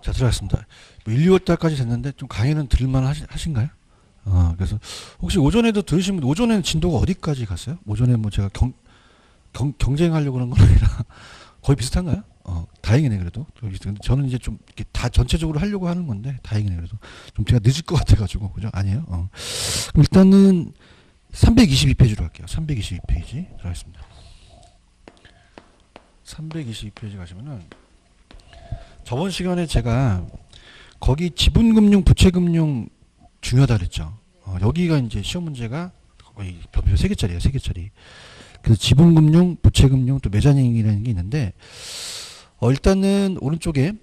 자, 들어갔습니다. 1, 2월 달까지 됐는데 좀 강의는 들을만 하신가요? 그래서 혹시 오전에도 들으신 분, 오전에는 진도가 어디까지 갔어요? 오전에 뭐 제가 경쟁하려고 그런 건 아니라 거의 비슷한가요? 다행이네, 그래도. 근데 저는 이제 좀 이렇게 다 전체적으로 하려고 하는 건데, 다행이네, 그래도. 좀 제가 늦을 것 같아가지고, 그죠? 아니에요? 그럼 일단은 322페이지로 할게요. 322페이지 들어가겠습니다. 322페이지 가시면은, 저번 시간에 제가 거기 지분금융, 부채금융 중요하다 그랬죠. 여기가 이제 시험 문제가 거의 별표 3개짜리예요. 3개짜리. 그래서 지분금융, 부채금융, 또 메자닝이라는 게 있는데, 일단은 오른쪽에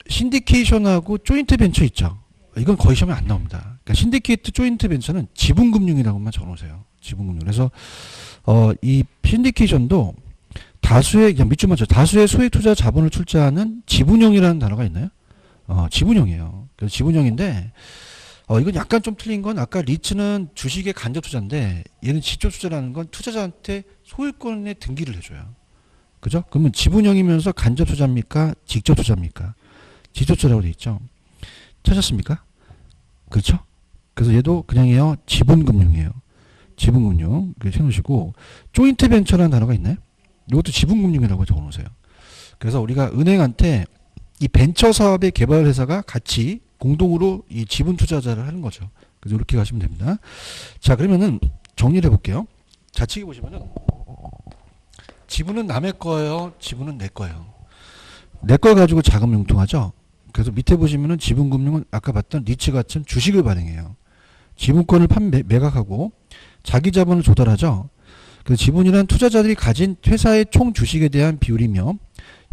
신디케이션하고 조인트 벤처 있죠. 이건 거의 시험에 안 나옵니다. 그러니까 신디케이트 조인트 벤처는 지분금융이라고만 적어놓으세요. 지분금융. 그래서 이 신디케이션도 다수의, 그냥 밑줄 맞죠. 다수의 소액 투자 자본을 출자하는 지분형이라는 단어가 있나요? 지분형이에요. 그래서 지분형인데, 이건 약간 좀 틀린 건 아까 리츠는 주식의 간접 투자인데 얘는 직접 투자라는 건 투자자한테 소유권의 등기를 해줘요. 그죠? 그러면 지분형이면서 간접 투자입니까? 직접 투자입니까? 직접 투자라고 되어 있죠. 찾았습니까? 그렇죠? 그래서 얘도 그냥이요. 지분금융이에요. 지분금융. 이렇게 해놓으시고 조인트 벤처라는 단어가 있나요? 이것도 지분금융이라고 적어놓으세요. 그래서 우리가 은행한테 이 벤처 사업의 개발 회사가 같이 공동으로 이 지분 투자자를 하는 거죠. 그래서 이렇게 가시면 됩니다. 자, 그러면은 정리를 해볼게요. 좌측에 보시면은 지분은 남의 거예요. 지분은 내 거예요. 내 걸 가지고 자금 융통하죠. 그래서 밑에 보시면은 지분금융은 아까 봤던 리츠 같은 주식을 발행해요. 지분권을 매각하고 자기 자본을 조달하죠. 그래서 지분이란 투자자들이 가진 회사의 총 주식에 대한 비율이며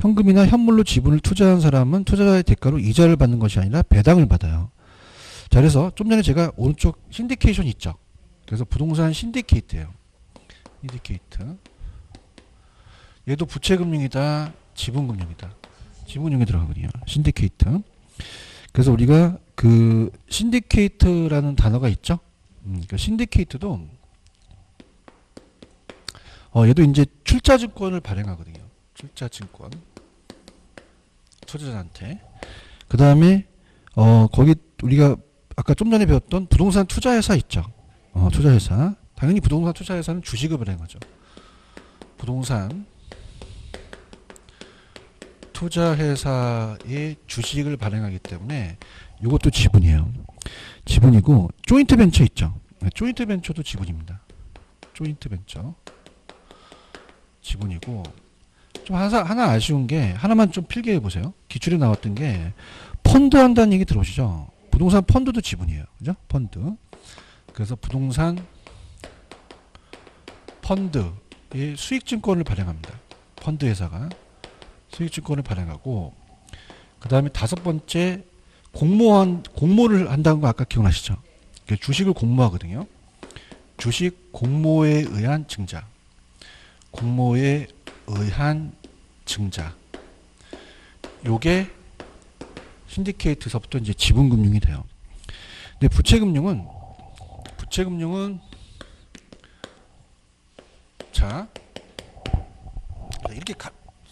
현금이나 현물로 지분을 투자한 사람은 투자자의 대가로 이자를 받는 것이 아니라 배당을 받아요. 자, 그래서 좀 전에 제가 오른쪽 신디케이션 있죠. 그래서 부동산 신디케이트예요. 신디케이트. 얘도 부채금융이다. 지분금융이다. 지분형이 들어가거든요. 신디케이트. 그래서 우리가 그 신디케이트라는 단어가 있죠. 그 신디케이트도 얘도 이제 출자증권을 발행하거든요. 출자증권. 투자자한테. 그 다음에 거기 우리가 아까 좀 전에 배웠던 부동산 투자회사 있죠. 투자회사. 당연히 부동산 투자회사는 주식을 발행하죠. 부동산 투자회사의 주식을 발행하기 때문에 이것도 지분이에요. 지분이고 조인트 벤처 있죠. 조인트 벤처도 지분입니다. 조인트 벤처 지분이고 좀 하나 아쉬운 게 하나만 좀 필기해 보세요. 기출에 나왔던 게 펀드 한다는 얘기 들어오시죠. 부동산 펀드도 지분이에요. 그죠? 펀드. 그래서 부동산 펀드의 수익증권을 발행합니다. 펀드 회사가 수익증권을 발행하고 그 다음에 5번째 공모를 한다는 거 아까 기억나시죠? 주식을 공모하거든요. 주식 공모에 의한 증자. 공모에 의한 증자. 요게 신디케이트서부터 이제 지분금융이 돼요. 근데 부채금융은 자 이렇게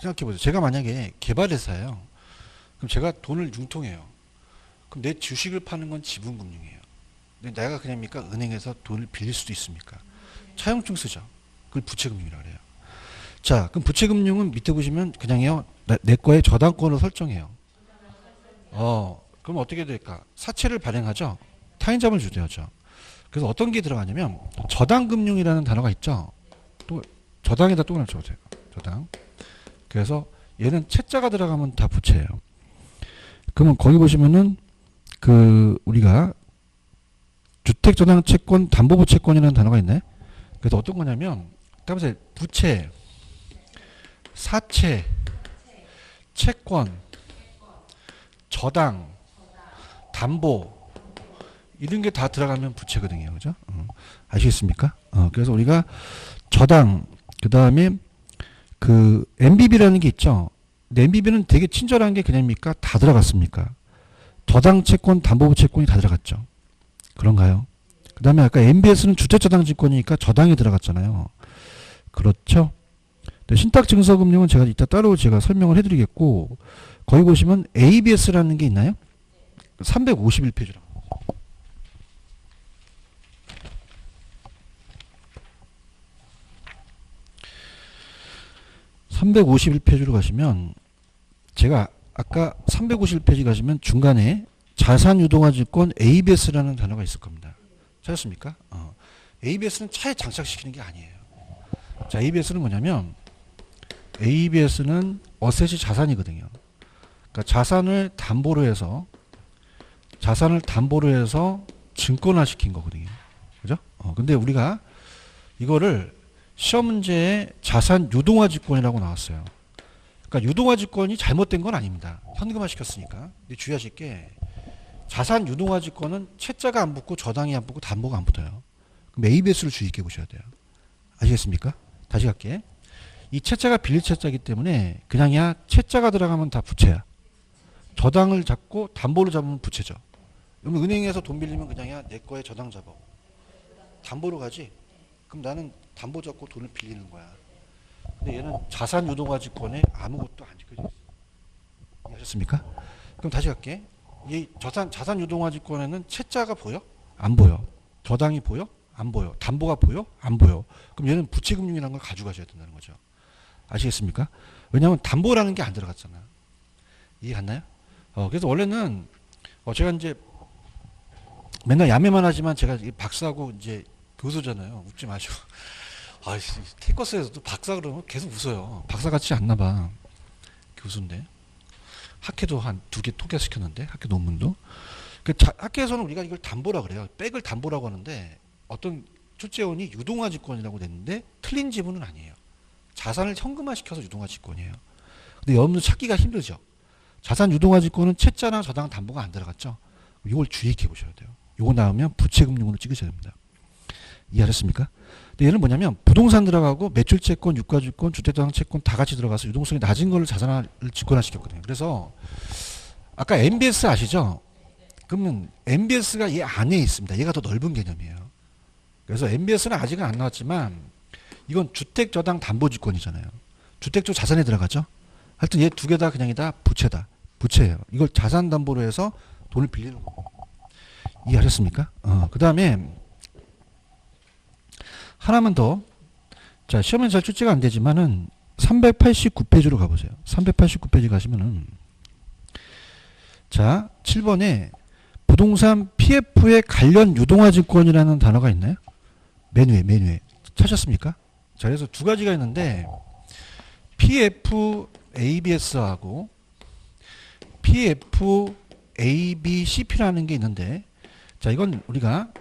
생각해보세요. 제가 만약에 개발회사예요. 그럼 제가 돈을 융통해요. 그럼 내 주식을 파는 건 지분금융이에요. 근데 내가 그냥입니까? 은행에서 돈을 빌릴 수도 있습니까? 차용증 쓰죠. 그걸 부채금융이라고 해요. 자, 그럼 부채금융은 밑에 보시면 그냥요. 내 거에 저당권을 설정해요. 그럼 어떻게 될까? 사채를 발행하죠. 타인자본을 주도하죠. 그래서 어떤 게 들어가냐면 저당금융이라는 단어가 있죠. 또 저당에다 또 하나 적으세요. 저당. 그래서 얘는 채자가 들어가면 다 부채예요. 그러면 거기 보시면은 그 우리가 주택저당채권 담보부채권이라는 단어가 있네. 그래서 어떤 거냐면 따라서 부채, 사채, 채권, 저당, 담보 이런 게 다 들어가면 부채거든요. 그죠? 아시겠습니까? 그래서 우리가 저당 그 다음에 그 MBB라는 게 있죠. MBB는 되게 친절한 게 그냥입니까? 다 들어갔습니까? 저당 채권, 담보부 채권이 다 들어갔죠. 그런가요? 그 다음에 아까 MBS는 주택저당증권이니까 저당이 들어갔잖아요. 그렇죠? 신탁증서금융은 제가 이따 따로 제가 설명을 해드리겠고 거기 보시면 ABS라는 게 있나요? 351페이지라고. 351페이지로 가시면 제가 아까 351페이지 가시면 중간에 자산유동화증권 ABS라는 단어가 있을 겁니다. 찾았습니까? ABS는 차에 장착시키는 게 아니에요. 자, ABS는 뭐냐면 ABS는 어셋이 자산이거든요. 그러니까 자산을 담보로 해서 증권화시킨 거거든요. 그죠? 근데 우리가 이거를 시험 문제에 자산 유동화증권이라고 나왔어요. 그러니까 유동화증권이 잘못된 건 아닙니다. 현금화 시켰으니까. 근데 주의하실 게 자산 유동화증권은 채자가 안 붙고 저당이 안 붙고 담보가 안 붙어요. 그럼 ABS를 주의 있게 보셔야 돼요. 아시겠습니까? 다시 갈게. 이 채자가 빌릴 채자이기 때문에 그냥이야 채자가 들어가면 다 부채야. 저당을 잡고 담보를 잡으면 부채죠. 그러면 은행에서 돈 빌리면 그냥이야 내 거에 저당 잡아. 담보로 가지. 그럼 나는 담보 잡고 돈을 빌리는 거야. 근데 얘는 자산 유동화증권에 아무것도 안 지켜져 있어. 이해하셨습니까? 그럼 다시 갈게. 이 자산 유동화증권에는 채자가 보여? 안 보여. 저당이 보여? 안 보여. 담보가 보여? 안 보여. 그럼 얘는 부채금융이라는 걸 가져가셔야 된다는 거죠. 아시겠습니까? 왜냐하면 담보라는 게 안 들어갔잖아. 이해 갔나요? 그래서 원래는 제가 이제 맨날 야매만 하지만 제가 박사고 이제 교수잖아요. 웃지 마시고. 테커스에서도 박사 그러면 계속 웃어요. 박사 같지 않나 봐. 교수인데. 학회도 한 2개 통과시켰는데, 학회 논문도. 학회에서는 우리가 이걸 담보라 그래요. 백을 담보라고 하는데, 어떤 출제원이 유동화증권이라고 냈는데, 틀린 지문은 아니에요. 자산을 현금화시켜서 유동화증권이에요. 근데 여러분들 찾기가 힘들죠. 자산 유동화증권은 채자나 저당 담보가 안 들어갔죠. 이걸 주의 있게 보셔야 돼요. 이거 나오면 부채금융으로 찍으셔야 됩니다. 이해하셨습니까? 근데 얘는 뭐냐면 부동산 들어가고 매출채권, 유가증권, 주택도상채권 다 같이 들어가서 유동성이 낮은 걸 자산을 직권화시켰거든요. 그래서 아까 MBS 아시죠? 그러면 MBS가 얘 안에 있습니다. 얘가 더 넓은 개념이에요. 그래서 MBS는 아직은 안 나왔지만 이건 주택저당담보주권이잖아요. 주택조 자산에 들어가죠. 하여튼 얘 2개 다 그냥이다 부채다. 부채예요. 이걸 자산담보로 해서 돈을 빌리는 거예요. 이해하셨습니까? 그 다음에 하나만 더. 자, 시험엔 잘 출제가 안 되지만은 389페이지로 가보세요. 389페이지 가시면은 자, 7번에 부동산 PF의 관련 유동화증권이라는 단어가 있나요? 맨 위에. 찾았습니까? 자, 그래서 2가지가 있는데 PF ABS하고 PF ABCP라는 게 있는데, 자, 이건 우리가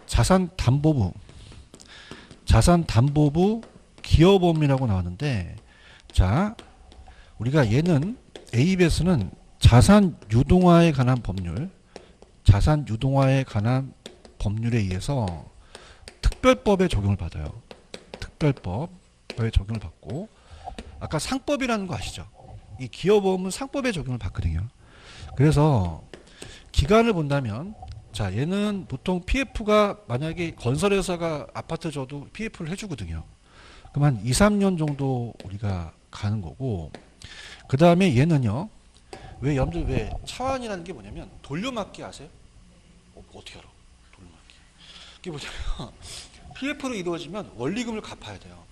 자산담보부 기여보험이라고 나왔는데, 자, 우리가 얘는 ABS는 자산 유동화에 관한 법률에 의해서 특별법에 적용을 받아요. 특별법에 적용을 받고, 아까 상법이라는 거 아시죠? 이 기여보험은 상법에 적용을 받거든요. 그래서 기간을 본다면, 자, 얘는 보통 PF가 만약에 건설회사가 아파트 줘도 PF를 해주거든요. 그럼 한 2, 3년 정도 우리가 가는 거고, 그 다음에 얘는요, 여러분들 왜 차환이라는 게 뭐냐면 돌려막기 아세요? 어떻게 알아? 돌려막기. 이게 뭐냐면 PF로 이루어지면 원리금을 갚아야 돼요.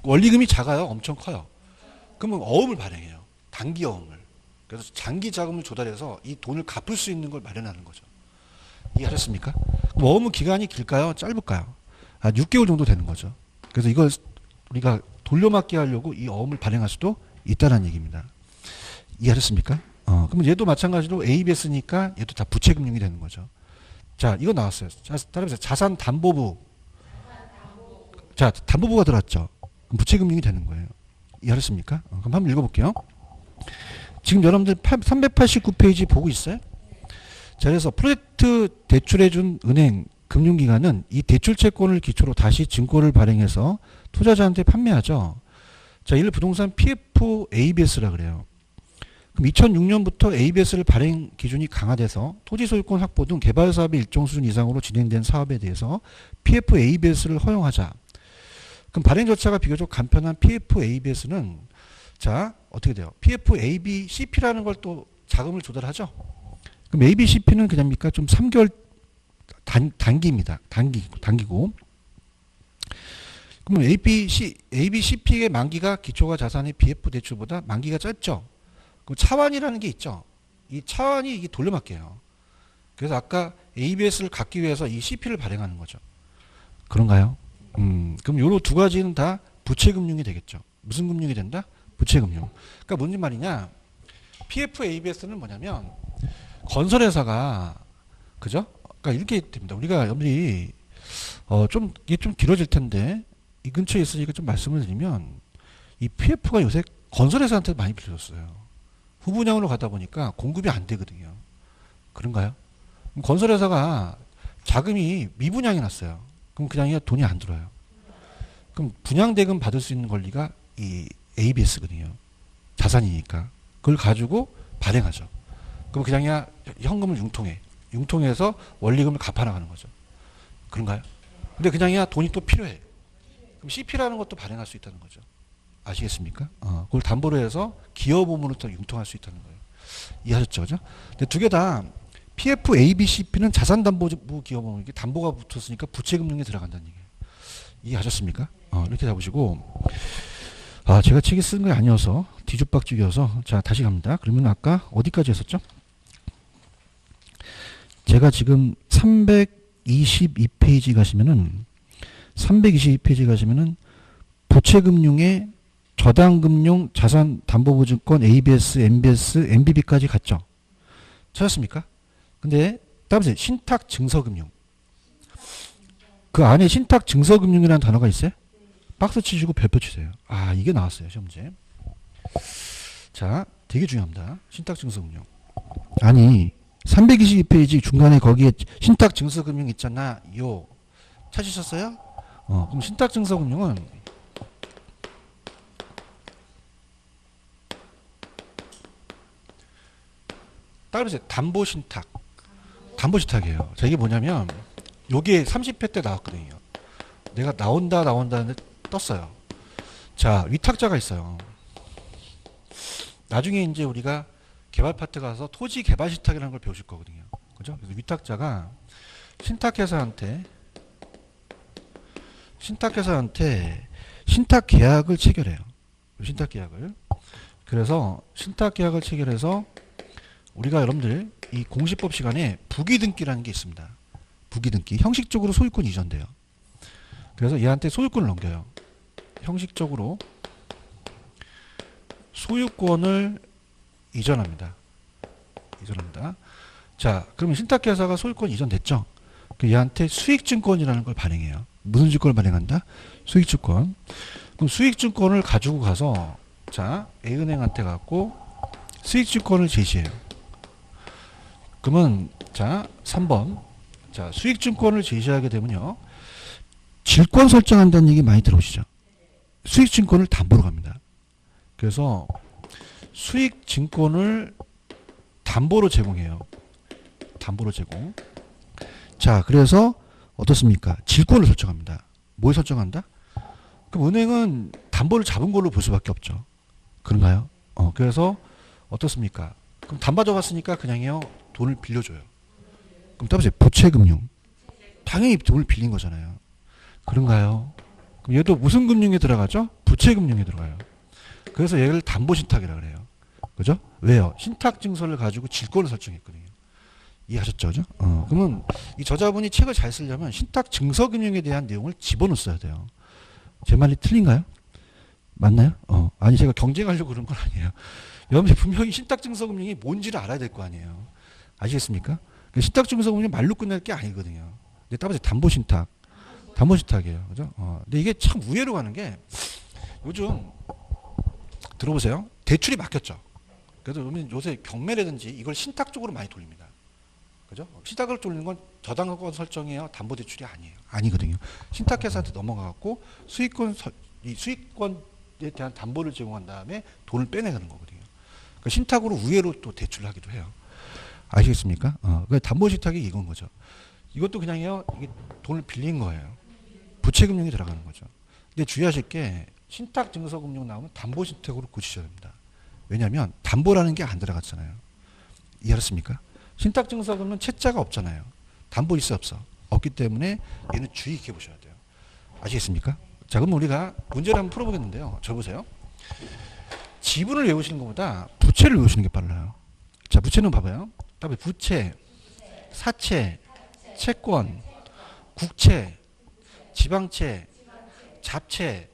원리금이 작아요? 엄청 커요? 그러면 어음을 발행해요. 단기 어음을. 그래서 장기 자금을 조달해서 이 돈을 갚을 수 있는 걸 마련하는 거죠. 이해하셨습니까? 그럼 어음은 기간이 길까요? 짧을까요? 6개월 정도 되는 거죠. 그래서 이걸 우리가 돌려막기 하려고 이 어음을 발행할 수도 있다는 얘기입니다. 이해하셨습니까? 그럼 얘도 마찬가지로 ABS니까 얘도 다 부채금융이 되는 거죠. 자, 이거 나왔어요. 따라해보세요. 자산담보부. 자, 담보부가 들어왔죠. 그럼 부채금융이 되는 거예요. 이해하셨습니까? 그럼 한번 읽어볼게요. 지금 여러분들 389페이지 보고 있어요? 자, 그래서 프로젝트 대출해준 은행 금융기관은 이 대출채권을 기초로 다시 증권을 발행해서 투자자한테 판매하죠. 자, 이를 부동산 PF ABS라 그래요. 그럼 2006년부터 ABS를 발행 기준이 강화돼서 토지 소유권 확보 등 개발 사업이 일정 수준 이상으로 진행된 사업에 대해서 PF ABS를 허용하자. 그럼 발행 절차가 비교적 간편한 PF ABS는 자, 어떻게 돼요? PF ABCP라는 걸 또 자금을 조달하죠. 그럼 ABCP는 그냥입니까? 좀 3개월 단기입니다. 단기고. 그러면 ABCP의 만기가 기초가 자산의 BF 대출보다 만기가 짧죠. 그럼 차환이라는 게 있죠. 이 차환이 이게 돌려막기예요. 그래서 아까 ABS를 갖기 위해서 이 CP를 발행하는 거죠. 그런가요? 그럼 요로 두 가지는 다 부채금융이 되겠죠. 무슨 금융이 된다? 부채금융. 그러니까 뭔 말이냐? PF ABS는 뭐냐면 건설회사가 그죠? 그러니까 이렇게 됩니다. 우리가 여러분들이 좀 이게 좀 길어질 텐데 이 근처에 있으니까 좀 말씀을 드리면 이 PF가 요새 건설회사한테 많이 빌려줬어요. 후분양으로 가다 보니까 공급이 안 되거든요. 그런가요? 그럼 건설회사가 자금이 미분양이 났어요. 그럼 그냥 돈이 안 들어요. 그럼 분양대금 받을 수 있는 권리가 이 ABS거든요. 자산이니까. 그걸 가지고 발행하죠. 그럼 그냥 현금을 융통해서 원리금을 갚아나가는 거죠. 그런가요? 근데 그냥 돈이 또 필요해. 그럼 CP라는 것도 발행할 수 있다는 거죠. 아시겠습니까? 그걸 담보로 해서 기여보험으로 또 융통할 수 있다는 거예요. 이해하셨죠? 그죠? 근데 두 개 다 PF, ABCP는 자산담보부 기여보험, 이게 담보가 붙었으니까 부채금융에 들어간다는 얘기예요. 이해하셨습니까? 이렇게 잡으시고, 제가 책에 쓴 게 아니어서 뒤죽박죽이어서 자 다시 갑니다. 그러면 아까 어디까지 했었죠? 제가 지금 322페이지 가시면은 부채금융의 저당금융 자산담보보증권 ABS, MBS, MBB까지 갔죠. 찾았습니까? 근데 다음에 신탁증서금융. 그 안에 신탁증서금융이라는 단어가 있어요? 박스 치시고 별표 치세요. 이게 나왔어요. 시험제. 자, 되게 중요합니다. 신탁증서금융. 아니 322페이지 중간에 거기에 신탁증서금융 있잖아요. 찾으셨어요? 그럼 신탁증서금융은 따로 이제 담보신탁이에요. 자, 이게 뭐냐면 요게 30회 때 나왔거든요. 내가 나온다는데 떴어요. 자, 위탁자가 있어요. 나중에 이제 우리가 개발 파트 가서 토지 개발 신탁이라는 걸 배우실 거거든요. 그죠? 그래서 위탁자가 신탁회사한테 신탁 계약을 체결해요. 신탁 계약을. 그래서 신탁 계약을 체결해서 우리가 여러분들 이 공시법 시간에 부기등기라는 게 있습니다. 부기등기. 형식적으로 소유권 이전돼요. 그래서 얘한테 소유권을 넘겨요. 형식적으로 소유권을 이전합니다. 자, 그러면 신탁회사가 소유권 이전됐죠? 얘한테 수익증권이라는 걸 발행해요. 무슨 증권을 발행한다? 수익증권. 그럼 수익증권을 가지고 가서 자, A은행한테 갖고 수익증권을 제시해요. 그러면 자, 3번. 자, 수익증권을 제시하게 되면요. 질권 설정한다는 얘기 많이 들어오시죠? 수익증권을 담보로 갑니다. 그래서 수익증권을 담보로 제공해요. 담보로 제공. 자, 그래서 어떻습니까? 질권을 설정합니다. 뭘 설정한다? 그럼 은행은 담보를 잡은 걸로 볼 수밖에 없죠. 그런가요? 그래서 어떻습니까? 그럼 담봐줘봤으니까 그냥요 돈을 빌려줘요. 그럼 따라서 부채금융. 당연히 돈을 빌린 거잖아요. 그런가요? 그럼 얘도 무슨 금융에 들어가죠? 부채금융에 들어가요. 그래서 얘를 담보신탁이라고 그래요. 그죠? 왜요? 신탁증서를 가지고 질권을 설정했거든요. 이해하셨죠? 그죠? 그러면 이 저자분이 책을 잘 쓰려면 신탁증서금융에 대한 내용을 집어넣었어야 돼요. 제 말이 틀린가요? 맞나요? 아니 제가 경쟁하려고 그런 건 아니에요. 여러분이 분명히 신탁증서금융이 뭔지를 알아야 될 거 아니에요. 아시겠습니까? 신탁증서금융이 말로 끝날 게 아니거든요. 근데 따라서 담보신탁이에요. 그죠? 근데 이게 참 우회로 가는 게 요즘 들어보세요. 대출이 막혔죠. 그래서 요새 경매라든지 이걸 신탁 쪽으로 많이 돌립니다. 그죠? 신탁을 돌리는 건 저당권 설정이에요. 담보대출이 아니에요. 아니거든요. 신탁회사한테 넘어가갖고 이 수익권에 대한 담보를 제공한 다음에 돈을 빼내가는 거거든요. 그러니까 신탁으로 우회로 또 대출을 하기도 해요. 아시겠습니까? 그러니까 담보신탁이 이건 거죠. 이것도 그냥요, 이게 돈을 빌린 거예요. 부채금융이 들어가는 거죠. 근데 주의하실 게 신탁증서금융 나오면 담보신탁으로 고치셔야 됩니다. 왜냐하면 담보라는 게 안 들어갔잖아요. 이해하셨습니까? 신탁증서금은 채자가 없잖아요. 담보 있어 없어? 없기 때문에 얘는 주의 깊게 보셔야 돼요. 아시겠습니까? 자, 그럼 우리가 문제를 한번 풀어보겠는데요. 저 보세요. 지분을 외우시는 것보다 부채를 외우시는 게 빨라요. 자, 부채는 봐봐요. 답에 부채, 사채, 채권, 국채, 지방채, 잡채.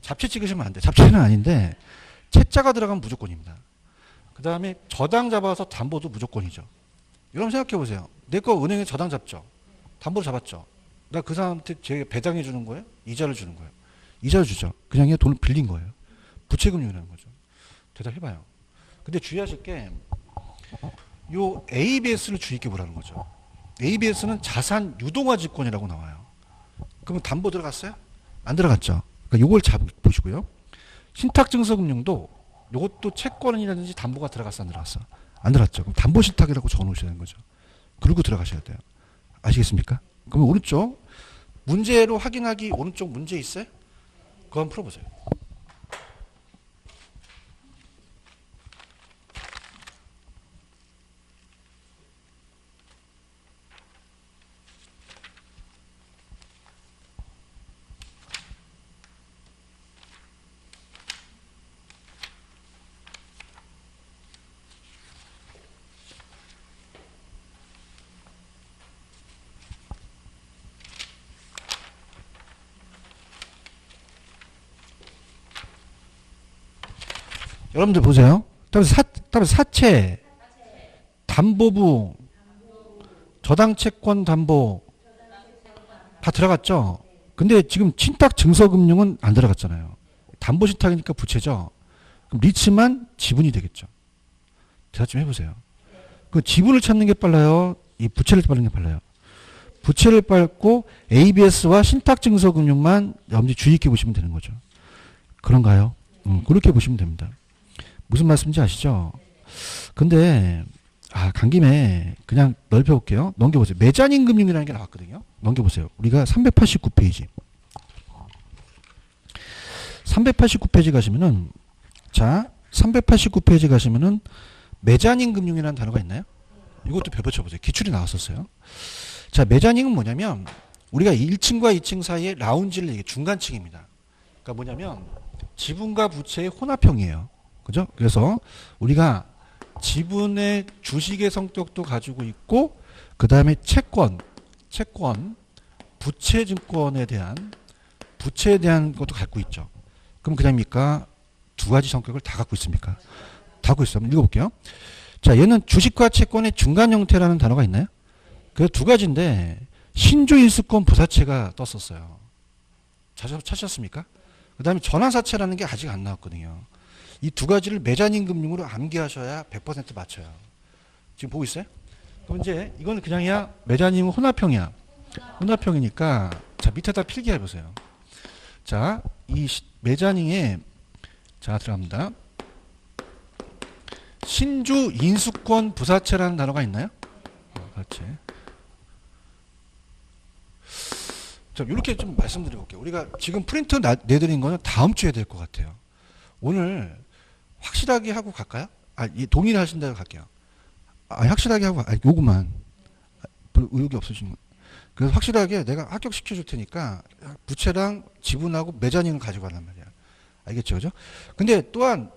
잡채 찍으시면 안 돼. 잡채는 아닌데 채자가 들어가면 무조건입니다. 그 다음에 저당 잡아서 담보도 무조건이죠. 여러분 생각해 보세요. 내 거 은행에 저당 잡죠. 담보를 잡았죠. 나 그 사람한테 제 배당해 주는 거예요? 이자를 주는 거예요? 이자를 주죠. 그냥 얘 돈을 빌린 거예요. 부채금융이라는 거죠. 대답해봐요. 근데 주의하실 게 요 ABS를 주의 있게 보라는 거죠. ABS는 자산 유동화 지권이라고 나와요. 그러면 담보 들어갔어요? 안 들어갔죠. 그러니까 요걸 보시고요. 신탁증서금융도 요것도 채권이라든지 담보가 들어갔어 안 들어갔어? 안 들어갔죠. 그럼 담보신탁이라고 적어놓으셔야 되는 거죠. 그리고 들어가셔야 돼요. 아시겠습니까? 그러면 오른쪽 문제로 확인하기 오른쪽 문제 있어요? 그거 한번 풀어보세요. 여러분들 보세요. 답은 사채, 담보부, 저당채권 담보 다 들어갔죠. 근데 지금 신탁증서금융은 안 들어갔잖아요. 담보신탁이니까 부채죠. 그럼 리츠만 지분이 되겠죠. 대답 좀 해보세요. 그 지분을 찾는 게 빨라요? 이 부채를 빠르는 게 빨라요? 부채를 빨고 ABS와 신탁증서금융만 염두에 주의 있게 보시면 되는 거죠. 그런가요? 그렇게 보시면 됩니다. 무슨 말씀인지 아시죠? 근데 간 김에 그냥 넓혀볼게요. 넘겨보세요. 매자닌 금융이라는 게 나왔거든요. 넘겨보세요. 우리가 389페이지. 389페이지 가시면은 자 389페이지 가시면은 매자닌 금융이라는 단어가 있나요? 이것도 벼벼쳐보세요. 기출이 나왔었어요. 자, 매자닌은 뭐냐면 우리가 1층과 2층 사이에 라운지를 얘기해 중간층입니다. 그러니까 뭐냐면 지분과 부채의 혼합형이에요. 그죠? 그래서 우리가 지분의 주식의 성격도 가지고 있고 그 다음에 채권, 부채증권에 대한 부채에 대한 것도 갖고 있죠. 그럼 그냥입니까? 두 가지 성격을 다 갖고 있습니까? 다 갖고 있어요. 한번 읽어볼게요. 자, 얘는 주식과 채권의 중간 형태라는 단어가 있나요? 그 두 가지인데 신주인수권 부사채가 떴었어요. 찾으셨습니까? 그 다음에 전환사채라는 게 아직 안 나왔거든요. 이 두 가지를 매자닌 금융으로 암기하셔야 100% 맞춰요. 지금 보고 있어요? 그럼 이제 이거는 그냥이야 매자닌은 혼합형이야. 혼합형이니까 자 밑에다 필기해 보세요. 자, 이 매자닌에 자 들어갑니다. 신주 인수권 부사채라는 단어가 있나요? 그렇지. 자, 이렇게 좀 말씀드려볼게요. 우리가 지금 프린트 내드린 거는 다음 주에 될 것 같아요. 오늘 확실하게 하고 갈까요? 동의를 하신 대로 갈게요. 확실하게 하고, 요구만. 별로 의욕이 없으신 거. 그래서 확실하게 내가 합격시켜 줄 테니까 부채랑 지분하고 매자닌을 가져가란 말이야. 알겠죠? 그죠? 근데 또한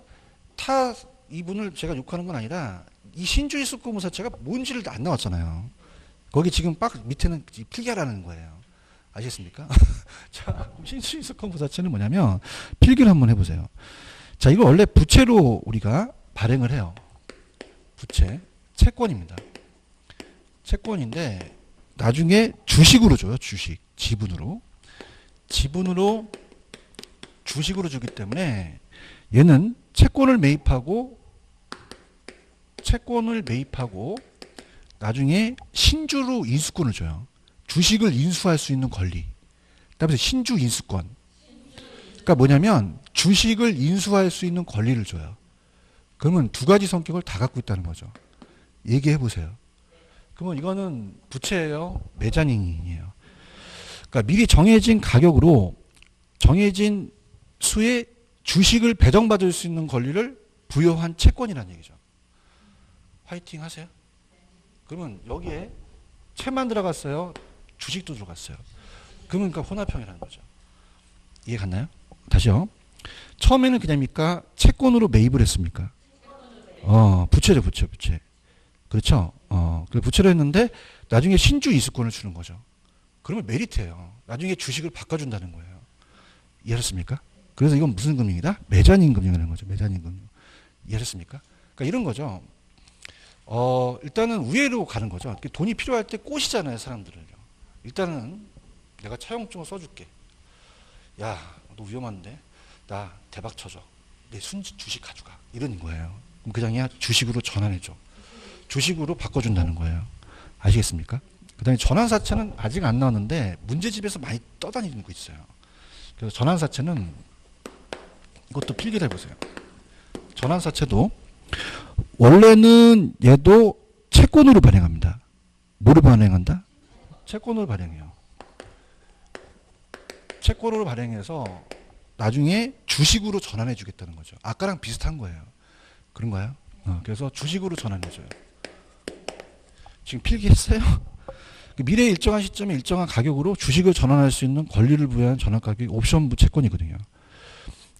타 이분을 제가 욕하는 건 아니라 이 신주의 수권부사채가 뭔지를 안 나왔잖아요. 거기 지금 밑에는 필기하라는 거예요. 아시겠습니까? 자, 신주의 수권부사채는 뭐냐면 필기를 한번 해보세요. 자, 이거 원래 부채로 우리가 발행을 해요. 부채, 채권입니다. 채권인데 나중에 주식으로 줘요. 주식, 지분으로 주식으로 주기 때문에 얘는 채권을 매입하고 나중에 신주로 인수권을 줘요. 주식을 인수할 수 있는 권리. 그다음에 신주 인수권. 그러니까 뭐냐면 주식을 인수할 수 있는 권리를 줘요. 그러면 두 가지 성격을 다 갖고 있다는 거죠. 얘기해 보세요. 그러면 이거는 부채예요, 매자닌이에요. 그러니까 미리 정해진 가격으로 정해진 수의 주식을 배정받을 수 있는 권리를 부여한 채권이라는 얘기죠. 파이팅 하세요. 그러면 여기에 채만 들어갔어요. 주식도 들어갔어요. 그러니까 혼합형이라는 거죠. 이해 갔나요? 다시요. 처음에는 그냥입니까? 채권으로 매입을 했습니까? 부채죠, 부채. 그렇죠? 그 부채로 했는데 나중에 신주 이수권을 주는 거죠. 그러면 메리트예요. 나중에 주식을 바꿔준다는 거예요. 이해하셨습니까? 그래서 이건 무슨 금융이다? 매자닌 금융이라는 거죠. 매자닌 금융. 이해하셨습니까? 그러니까 이런 거죠. 일단은 우회로 가는 거죠. 돈이 필요할 때 꼬시잖아요, 사람들을요. 일단은 내가 차용증을 써줄게. 야, 너 위험한데? 나 대박 쳐줘. 내 순지 주식 가져가. 이러는 거예요. 그럼 그냥 주식으로 전환해줘. 주식으로 바꿔준다는 거예요. 아시겠습니까? 그 다음에 전환사채는 아직 안 나왔는데 문제집에서 많이 떠다니는 거 있어요. 그래서 전환사채는 이것도 필기를 해보세요. 전환사채도 원래는 얘도 채권으로 발행합니다. 뭐로 발행한다? 채권으로 발행해요. 채권으로 발행해서 나중에 주식으로 전환해 주겠다는 거죠. 아까랑 비슷한 거예요. 그런가요? 그래서 주식으로 전환해줘요. 지금 필기했어요? 미래의 일정한 시점에 일정한 가격으로 주식을 전환할 수 있는 권리를 부여한 전환 가격이 옵션부 채권이거든요.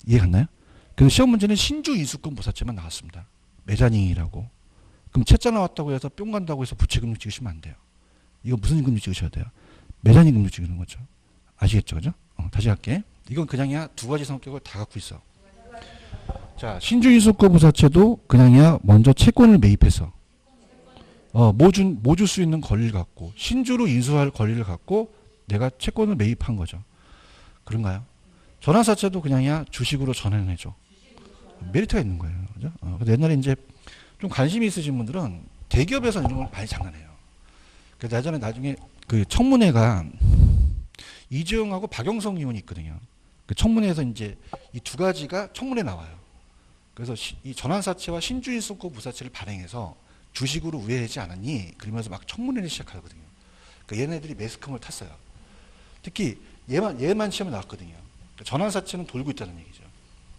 이해 갔나요? 그래서 시험 문제는 신주 이수권 보사채만 나왔습니다. 매자닝이라고. 그럼 채자 나왔다고 해서 뿅 간다고 해서 부채금융 찍으시면 안 돼요. 이거 무슨 금융 찍으셔야 돼요? 매자닝 금융 찍는 거죠. 아시겠죠? 그죠? 다시 할게. 이건 그냥이야 두 가지 성격을 다 갖고 있어. 자, 신주 이수권 보사채도 그냥이야 먼저 채권을 매입해서 뭐 줄 수 있는 권리를 갖고 신주로 인수할 권리를 갖고 내가 채권을 매입한 거죠. 그런가요? 전환사채도 그냥이야 주식으로 전환해줘. 메리트가 있는 거예요. 그죠? 그래서 옛날에 이제 좀 관심이 있으신 분들은 대기업에서 이런 걸 많이 장난해요. 그래서 예전에 나중에 그 청문회가 이재용하고 박영성 의원이 있거든요. 그 청문회에서 이제 이 두 가지가 청문회 나와요. 그래서 이 전환사채와 신주인수권 부사채를 발행해서 주식으로 우회하지 않았니? 그러면서 막 청문회를 시작하거든요. 그러니까 얘네들이 매스컴을 탔어요. 특히 얘만 시험에 나왔거든요. 그러니까 전환사채는 돌고 있다는 얘기죠.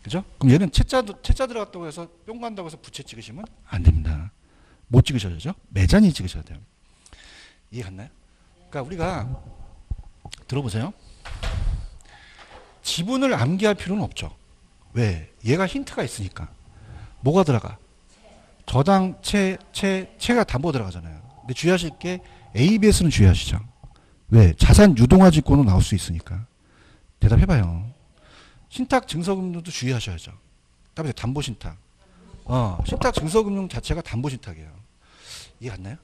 그죠? 그럼 얘는 채자 들어갔다고 해서 뿅 간다고 해서 부채 찍으시면 안 됩니다. 못 찍으셔야 되죠? 매자니 찍으셔야 돼요. 이해 갔나요? 그러니까 우리가 들어보세요. 지분을 암기할 필요는 없죠. 왜? 얘가 힌트가 있으니까. 뭐가 들어가? 저당, 채가 담보 들어가잖아요. 근데 주의하실 게 ABS는 주의하시죠. 왜? 자산 유동화지권으로 나올 수 있으니까. 대답해봐요. 신탁 증서금융도 주의하셔야죠. 따라서 담보신탁. 신탁 증서금융 자체가 담보신탁이에요. 이해 갔나요?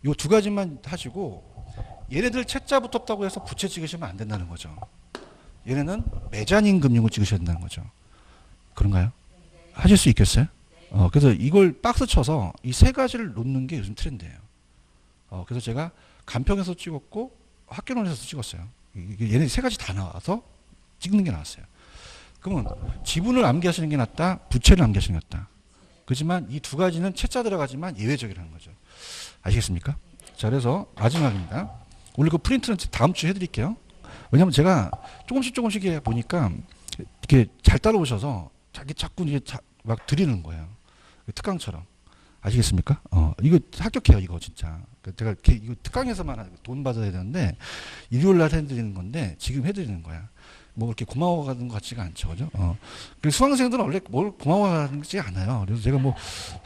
이 두 가지만 하시고 얘네들 채자 붙었다고 해서 부채 찍으시면 안 된다는 거죠. 얘네는 매자닌 금융을 찍으셔야 된다는 거죠. 그런가요? 하실 수 있겠어요? 그래서 이걸 박스 쳐서 이 세 가지를 놓는 게 요즘 트렌드예요. 그래서 제가 간평에서 찍었고 학교론에서 찍었어요. 얘네 세 가지 다 나와서 찍는 게 나왔어요. 그러면 지분을 암기하시는 게 낫다, 부채를 암기하시는 게 낫다. 그렇지만 이 두 가지는 채자 들어가지만 예외적이라는 거죠. 아시겠습니까? 자, 그래서 마지막입니다. 오늘 그 프린트는 다음 주에 해드릴게요. 왜냐면 제가 조금씩 보니까 이렇게 잘 따라오셔서 자꾸 이제 막 드리는 거예요. 특강처럼. 아시겠습니까? 이거 합격해요, 이거 진짜. 제가 이거 특강에서만 돈 받아야 되는데, 일요일 날 해드리는 건데, 지금 해드리는 거야. 뭐 이렇게 고마워하는 것 같지가 않죠, 그죠? 그 수강생들은 원래 뭘 고마워하지 않아요. 그래서 제가 뭐,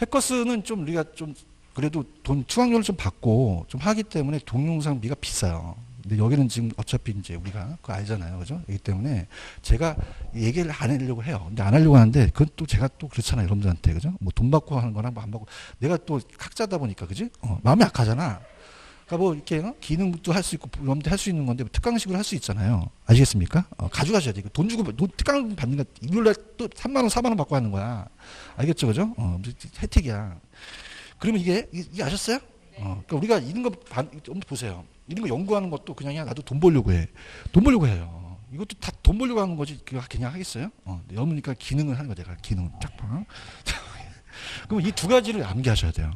해커스는 좀 우리가 좀, 그래도 돈, 수강료를 좀 받고 좀 하기 때문에 동영상비가 비싸요. 근데 여기는 지금 어차피 이제 우리가 그거 알잖아요. 그죠? 그렇기 때문에 제가 얘기를 안 하려고 해요. 근데 안 하려고 하는데 그건 또 제가 또 그렇잖아요. 여러분들한테. 그죠? 뭐 돈 받고 하는 거랑 뭐 안 받고. 내가 또 학자다 보니까. 그지? 마음이 약하잖아. 그러니까 뭐 이렇게 기능도 할 수 있고 여러분들 할 수 있는 건데 뭐 특강식으로 할 수 있잖아요. 아시겠습니까? 가져가셔야 돼. 이거 돈 주고 특강 받는 거 일요일날 또 3만 원, 4만 원 받고 하는 거야. 알겠죠? 그죠? 혜택이야. 그러면 이게 아셨어요? 그러니까 우리가 이런 거 보세요. 이런 거 연구하는 것도 그냥 나도 돈 벌려고 해. 돈 벌려고 해요. 이것도 다 돈 벌려고 하는 거지. 그냥 하겠어요? 여러분이니까 기능을 하는 거 내가 기능을 딱 봐. 그럼 이 두 가지를 암기하셔야 돼요.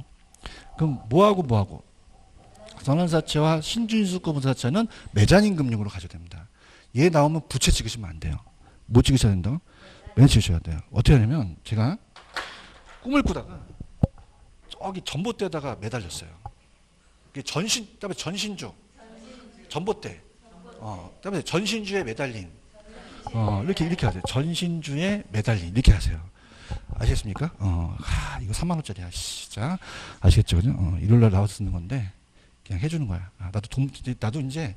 그럼 뭐하고 전환사채와 신주인수권부사채는 매자닌 금융으로 가셔야 됩니다. 얘 나오면 부채 찍으시면 안 돼요. 뭐 찍으셔야 된다고? 매자닌 찍으셔야 돼요. 어떻게 하냐면 제가 꿈을 꾸다가 저기 전봇대에다가 매달렸어요. 그게 그다음에 전신주, 전봇대, 그다음에 전신주에 매달린, 이렇게 하세요. 전신주에 매달린 이렇게 하세요. 아시겠습니까? 이거 3만 원짜리야. 진짜 아시겠죠, 그죠? 일요일날 나와서 쓰는 건데 그냥 해주는 거야. 나도 이제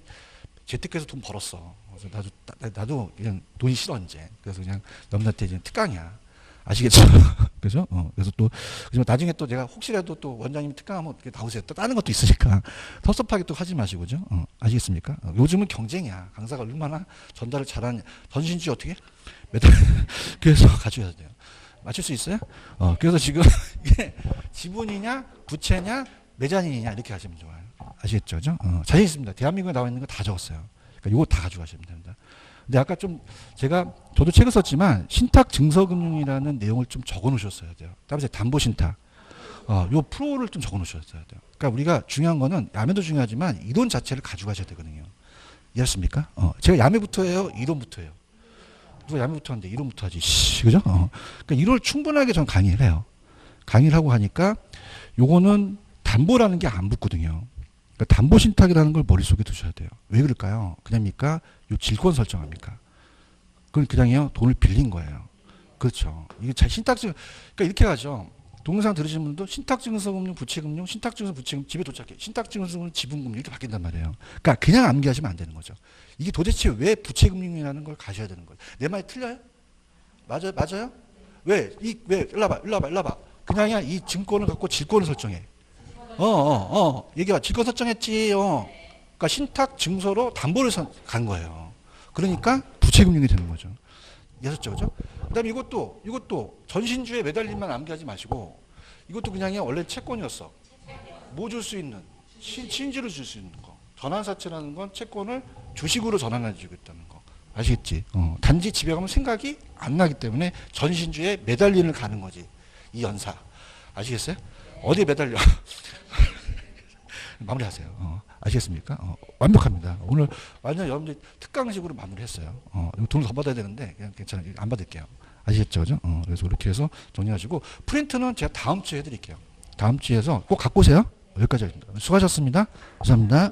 재테크에서 돈 벌었어. 그래서 나도 그냥 돈이 싫어 이제. 그래서 그냥 너한테 이제 특강이야. 아시겠죠? 그죠? 그래서 또 그지만 나중에 또 내가 혹시라도 또 원장님 특강하면 어떻게 나오세요? 또 다른 것도 있으니까 섭섭하게 또 하지 마시고죠. 아시겠습니까? 요즘은 경쟁이야. 강사가 얼마나 전달을 잘하냐. 전신주 어떻게? 매달 그래서 가져야 돼요. 맞출 수 있어요? 그래서 지금 이게 지분이냐, 부채냐, 매자닌이냐 이렇게 하시면 좋아요. 아시겠죠? 그죠? 자신 있습니다. 대한민국에 나와 있는 거 다 적었어요. 그러니까 이거 다 가져가시면 됩니다. 근데 아까 좀 저도 책을 썼지만 신탁 증서금융이라는 내용을 좀 적어 놓으셨어야 돼요. 그다음에 담보신탁. 요 프로를 좀 적어 놓으셨어야 돼요. 그러니까 우리가 중요한 거는 야매도 중요하지만 이론 자체를 가져가셔야 되거든요. 이해하십니까? 제가 야매부터 해요? 이론부터 해요? 누가 야매부터 하는데 이론부터 하지. 그죠? 그러니까 이론을 충분하게 전 강의를 해요. 강의를 하고 하니까 요거는 담보라는 게 안 붙거든요. 그러니까 담보신탁이라는 걸 머릿속에 두셔야 돼요. 왜 그럴까요? 그냥입니까? 요 질권 설정합니까? 그건 그냥요 돈을 빌린 거예요. 그렇죠. 이게 신탁증, 그러니까 이렇게 하죠. 동영상 들으신 분도 신탁증서금융, 부채금융, 신탁증서 부채금융 집에 도착해. 신탁증서금융, 지분금융 이렇게 바뀐단 말이에요. 그러니까 그냥 암기하시면 안 되는 거죠. 이게 도대체 왜 부채금융이라는 걸 가셔야 되는 거예요. 내 말이 틀려요? 맞아요? 왜? 일로 와봐. 그냥이야 이 증권을 갖고 질권을 설정해. 얘기해봐. 질권 설정했지. 그러니까 신탁 증서로 담보를 간 거예요. 그러니까 부채금융이 되는 거죠. 이해하셨죠? 그죠? 그 다음에 이것도 전신주에 매달림만 암기하지 마시고 이것도 그냥이 원래 채권이었어. 뭐 줄 수 있는? 신지를 줄 수 있는 거. 전환사채라는 건 채권을 주식으로 전환해 주고 있다는 거. 아시겠지? 단지 집에 가면 생각이 안 나기 때문에 전신주에 매달리는 가는 거지. 이 연사. 아시겠어요? 어디에 매달려? 마무리하세요. 아시겠습니까? 완벽합니다. 오늘 완전 여러분들이 특강식으로 마무리했어요. 돈을 더 받아야 되는데 그냥 괜찮아요. 안 받을게요. 아시겠죠? 그죠? 그래서 그렇게 해서 정리하시고 프린트는 제가 다음 주에 해드릴게요. 다음 주에 해서 꼭 갖고 오세요. 여기까지 하겠습니다. 수고하셨습니다. 감사합니다.